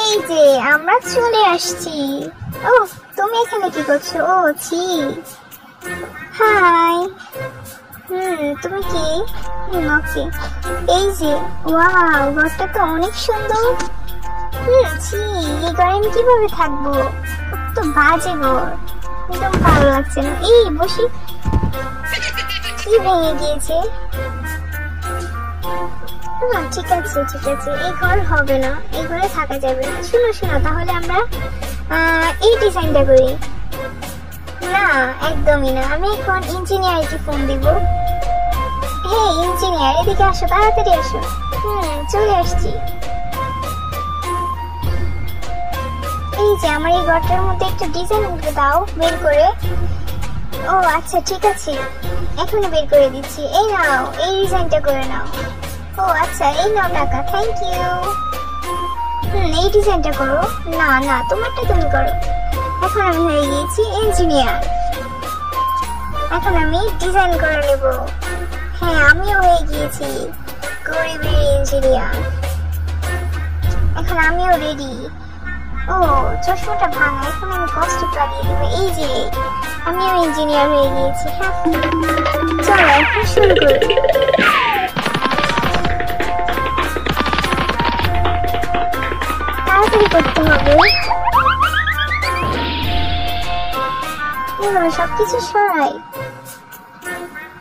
এই যে আমরা চলে আসছি। ও তুমি এখানে কি করছো? ও ছি, হাই। তুমি কি? ওকে। এই যে ওয়াও, ঘরটা তো অনেক সুন্দর। ছি, এই ঘরে আমি কিভাবে থাকবো? কত বাজে ঘর, একদম ভালো লাগছে না। এই বসি, কি ভেঙে গিয়েছে? ঠিক আছে ঠিক আছে, এই ঘর হবে না, এই ঘরে থাকা যাবে না। শুনো শুনো, তাহলে আমরা এই ডিজাইনটা করি। না একদমই না, আমি এখন ইঞ্জিনিয়ারকে ফোন দিব। হে ইঞ্জিনিয়ার, এদিকে আসো, তাড়াতাড়ি আসো। চলে আসছি। এই যে আমার এই ঘরটার মধ্যে একটা ডিজাইন দাও বের করে। ও আচ্ছা ঠিক আছে, এখনই বের করে দিচ্ছি। এই নাও, এই ডিজাইনটা করে নাও। ও আচ্ছা, এই নাও টাকা, থ্যাংক ইউ। এই ডিজাইনটা করো। না না, তোমারটা তুমি করো। এখন আমি হয়ে গিয়েছি ইঞ্জিনিয়ার, এখন আমি ডিজাইন করে নেব। হ্যাঁ আমিও হয়ে গিয়েছি গরিবের ইঞ্জিনিয়ার, এখন আমিও রেডি। ও চশমাটা ভাঙা, এখন আমি কষ্ট লাগিয়ে দেবো। এই যে আমিও ইঞ্জিনিয়ার হয়ে গিয়েছি। হ্যাঁ চলো এখন শুরু করি। তাড়াতাড়ি করতে হবে। এগুলো সবকিছু সরাই।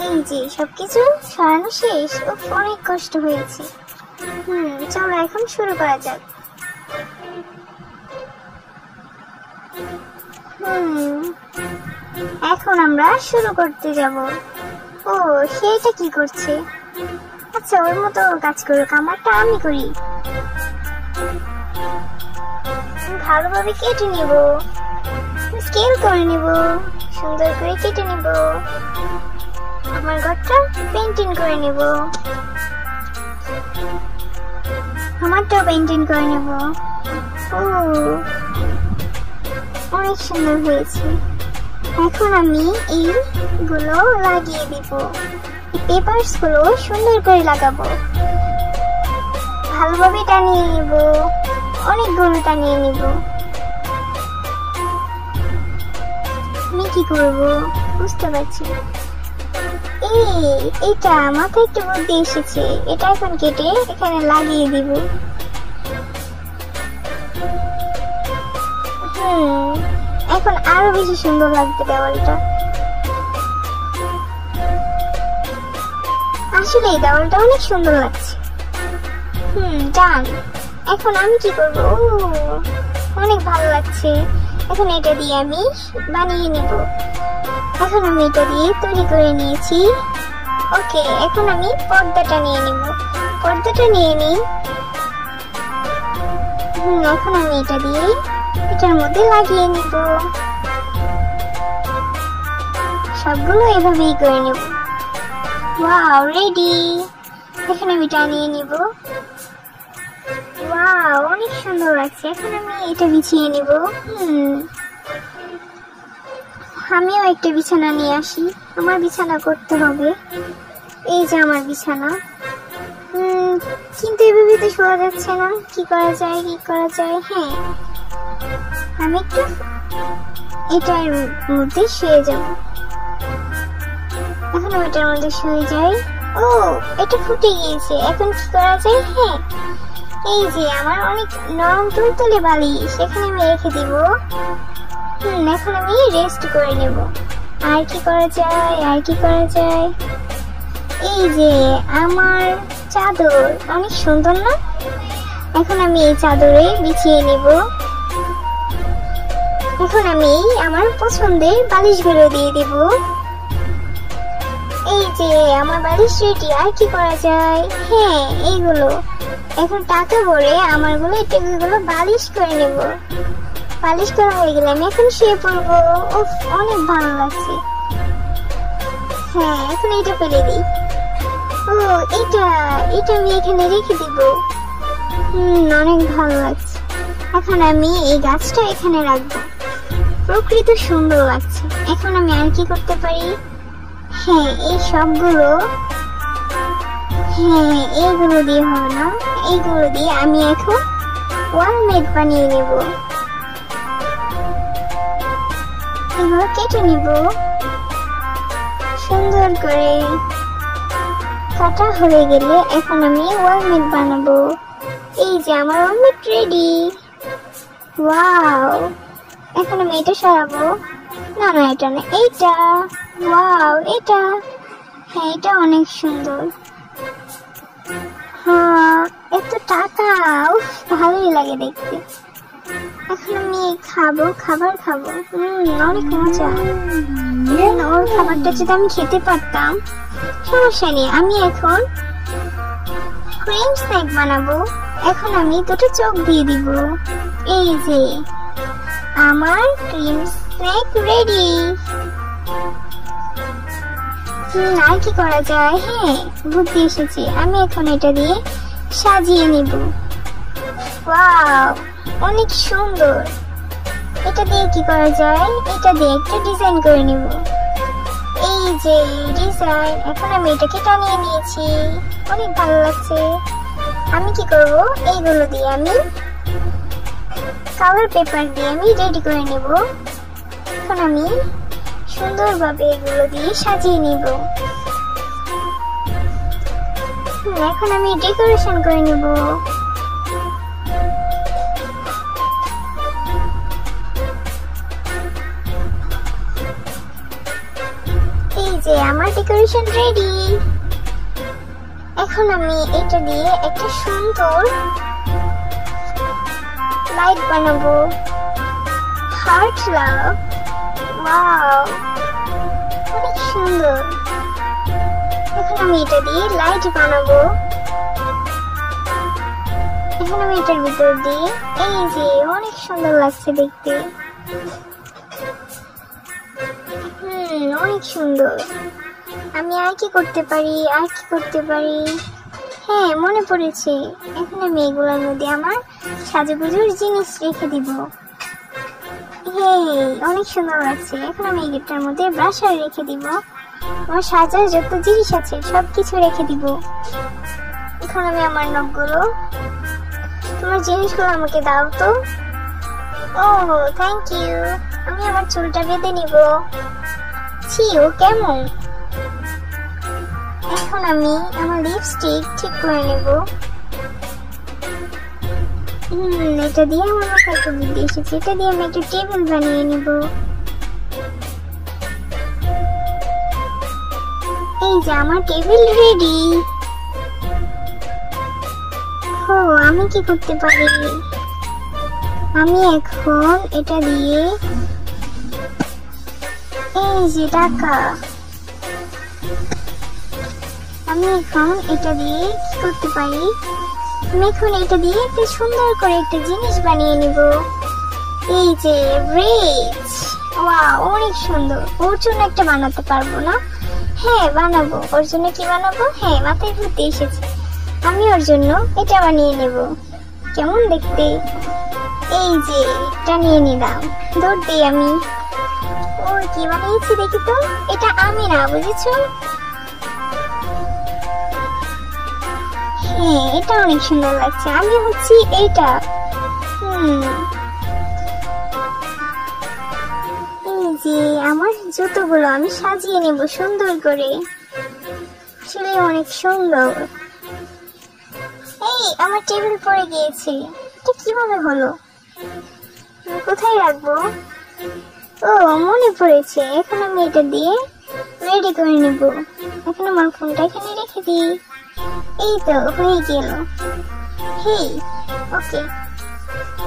এই যে সবকিছু সরানো শেষ। অনেক কষ্ট হয়েছে। চলো এখন শুরু করা যাক। এখন আমরা শুরু করতে যাব। ও সেটা কি করছে? আচ্ছা ওর মতো কাজ করুক, আমারটা আমি করি। ভালোভাবে কেটে নিব, স্কেল করে নিব, সুন্দর করে কেটে নিব। আমার ঘরটা পেইন্টিং করে নিব, আমারটাও পেইন্টিং করে নেব। ও অনেক সুন্দর হয়েছে। এখন আমি এইগুলো লাগিয়ে দিব, পেপারস গুলো সুন্দর করে লাগাবো। ভালোভাবে টানিয়ে নিব, অনেকগুলো টানিয়ে নিব। আমি কি করব বুঝতে পারছি। এটা মাথায় একটু বুদ্ধি এসেছে, এটা এখন কেটে এখানে লাগিয়ে দিব। এখন আরো বেশি সুন্দর লাগবে দেওয়ালটা। আসলে এই দেওয়ালটা অনেক সুন্দর লাগছে। ডান। এখন আমি কি করব? অনেক ভালো লাগছে। এখন এটা দিয়ে আমি বানিয়ে নিব। এখন আমি এটা দিয়ে তৈরি করে নিয়েছি। ওকে, এখন আমি পর্দাটা নিয়ে নিব। পর্দাটা নিয়ে নিই। এখন আমি এটা দিয়ে এটার মধ্যে লাগিয়ে নিব। সবগুলো এভাবেই করে নেব। Wow ready. এখন আমি টানিয়ে নিব। ওয়াও অনেক সুন্দর লাগছে। এখন আমি এটা বিছিয়ে নিব। আমিও একটা বিছানা নিয়ে আসি, আমার বিছানা করতে হবে। এই যে আমার বিছানা। কিন্তু এভাবে তো শোয়া যাচ্ছে না। কি করা যায়, কি করা যায়? হ্যাঁ আমি একটু এটার মধ্যে শুয়ে যাব। এখন ওইটার মধ্যে শুয়ে যাই। ও এটা ফুটে গিয়েছে, এখন কি করা যায়? হ্যাঁ এই যে আমার অনেক নরম তুলতুলে বালিশ, এখানে আমি রেখে দিব। এখন আমি রেস্ট করে নেব। আর কি করা যায়, আর কি করা যায়? এই যে আমার চাদর অনেক সুন্দর না? এখন আমি এই চাদরে বিছিয়ে নিব। এখন আমি আমার পছন্দের বালিশগুলো দিয়ে দিব। এই যে আমার বালিশ রেডি। আর কি করা যায়? হ্যাঁ এইগুলো এখন টাকা ভরে আমারগুলো টেবিলগুলো বালিশ করে নেব। বালিশ করা হয়ে গেলে আমি এখন শুয়ে পড়বো। অনেক ভালো লাগছে। হ্যাঁ এখন এটা ফেলে দিই। ও এটা আমি এখানে রেখে দিব। অনেক ভালো লাগছে। এখন আমি এই গাছটা এখানে রাখবো। প্রকৃতি সুন্দর লাগছে। এখন আমি আর কি করতে পারি? হ্যাঁ এই সবগুলো, হ্যাঁ এইগুলো দিয়ে হবে না, এইগুলো দিয়ে আমি এখন ওয়ালমেট বানিয়ে নেব। এগুলো কেটে নিব সুন্দর করে। কাটা হয়ে গেলে এখন আমি ওয়ালমেট বানাবো। এই যে আমার ওয়ালমেট রেডি। ওয়াও, এখন আমি এটা সরাবো। না না, এটা না, এইটা। ওয়াও, এটা। হ্যাঁ, এটা অনেক সুন্দর। হ্যাঁ, এত টাকা, উফ, ভালোই লাগে দেখতে। এখন আমি খাবার খাবো। অনেক মজা। ওর খাবারটা যদি আমি খেতে পারতাম, সমস্যা নেই। আমি এখন ক্রিম স্ন্যাক বানাবো। এখন আমি দুটো চোখ দিয়ে দিব। এই যে আমার ক্রিম স্ন্যাক রেডি। আর কি করা যায়? হ্যাঁ, বুদ্ধি এসেছে। আমি এখন এটা দিয়ে সাজিয়ে নিব। ওয়াও, অনেক সুন্দর। এটা দিয়ে কি করা যায়? এটা দিয়ে একটা ডিজাইন করে নিব। এই যে ডিজাইন। এখন আমি এটাকে টানিয়ে নিয়েছি, অনেক ভালো লাগছে। আমি কি করব? এইগুলো দিয়ে আমি কালার পেপার দিয়ে আমি রেডি করে নেব। এখন আমি সুন্দরভাবে এগুলো দিয়ে সাজিয়ে নিব। এখন আমি ডেকোরেশন করে নেব। এই যে আমার ডেকোরেশন রেডি। এখন আমি এটা দিয়ে একটা সুন্দর লাইট বানাবো। হার্ট লাভ। ওয়াও, অনেক সুন্দর। এখন আমি এটা দিয়ে লাইট বানাবো। এখন আমি এটার ভিতর দিয়ে, এই যে অনেক সুন্দর লাগছে দেখতে। অনেক সুন্দর। আমি আর কি করতে পারি? হ্যাঁ, মনে পড়েছে। এখন আমি এগুলোর মধ্যে আমার সাজুগুজুর জিনিস রেখে দিব। অনেক সুন্দর লাগছে। এখন আমি এটার মধ্যে ব্রাশার রেখে দিব। আমার সাজার যত জিনিস আছে সবকিছু রেখে দিব। এখন আমি আমার নখগুলো, তোমার জিনিসগুলো আমাকে দাও তো। ও, থ্যাংক ইউ। আমি আমার চুলটা বেঁধে নিব। ছি, ও কেমন। এখন আমি আমার লিপস্টিক ঠিক করে নেব। এটা দিয়ে আমার মাথায় একটা বুদ্ধি এসেছে। এটা দিয়ে আমি একটা টেবিল বানিয়ে নেব। এই যে আমার টেবিল রেডি। ও, আমি কি করতে পারি? আমি এখন এটা দিয়ে, এই যে টাকা, আমি এখন এটা দিয়ে কি করতে পারি? আমি এখন এটা দিয়ে একটা সুন্দর করে একটা জিনিস বানিয়ে নিব। এই যে ব্রেড। ওয়াও, অনেক সুন্দর। ওর জন্য একটা বানাতে পারবো না? হ্যাঁ, বানাবো। ওর জন্য কি বানাবো? হ্যাঁ, মাথায় ঘুরতে এসেছে। আমি ওর জন্য এটা বানিয়ে নেব। কেমন দেখতে? এই যে এটা নিয়ে নিলাম। দৌড় দিই আমি। ও, কি বানিয়েছি দেখি তো। এটা আমি না, বুঝেছো? হ্যাঁ, এটা অনেক সুন্দর লাগছে। আমি হচ্ছি এইটা। এই যে আমার জুতোগুলো আমি সাজিয়ে নেব সুন্দর করে। আসলে অনেক সুন্দর। এই, আমার টেবিল পড়ে গিয়েছে। এটা কিভাবে হলো? কোথায় রাখবো? ও, মনে পড়েছে। এখন আমি এটা দিয়ে রেডি করে নেব। এখন আমার ফোনটা এখানে রেখে দিই। এই তো হয়ে গেল। হেই, ওকে,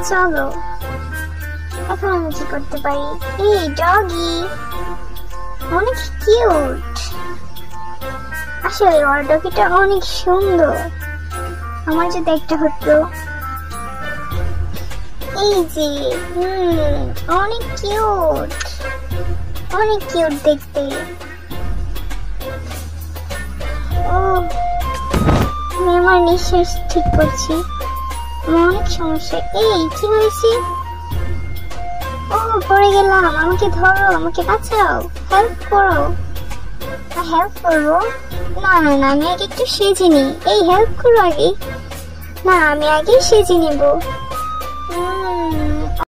চলো। এখন আমি কি করতে পারি? এই ডগি অনেক কিউট। আসলে ওর ডগিটা অনেক সুন্দর। আমার যদি একটা হতো। এই যে অনেক কিউট, অনেক কিউট দেখতে। ও, আমি আমার নিঃশ্বাস ঠিক করছি। আমার অনেক সমস্যা। এই, কি হয়েছে? ও, পড়ে গেলাম। আমাকে ধরো, আমাকে বাঁচাও, হেল্প করো। হেল্প করবো? না না না, আমি আগে একটু সেজে নিই। এই, হেল্প করো আগে। না, আমি আগে সেজে নিব।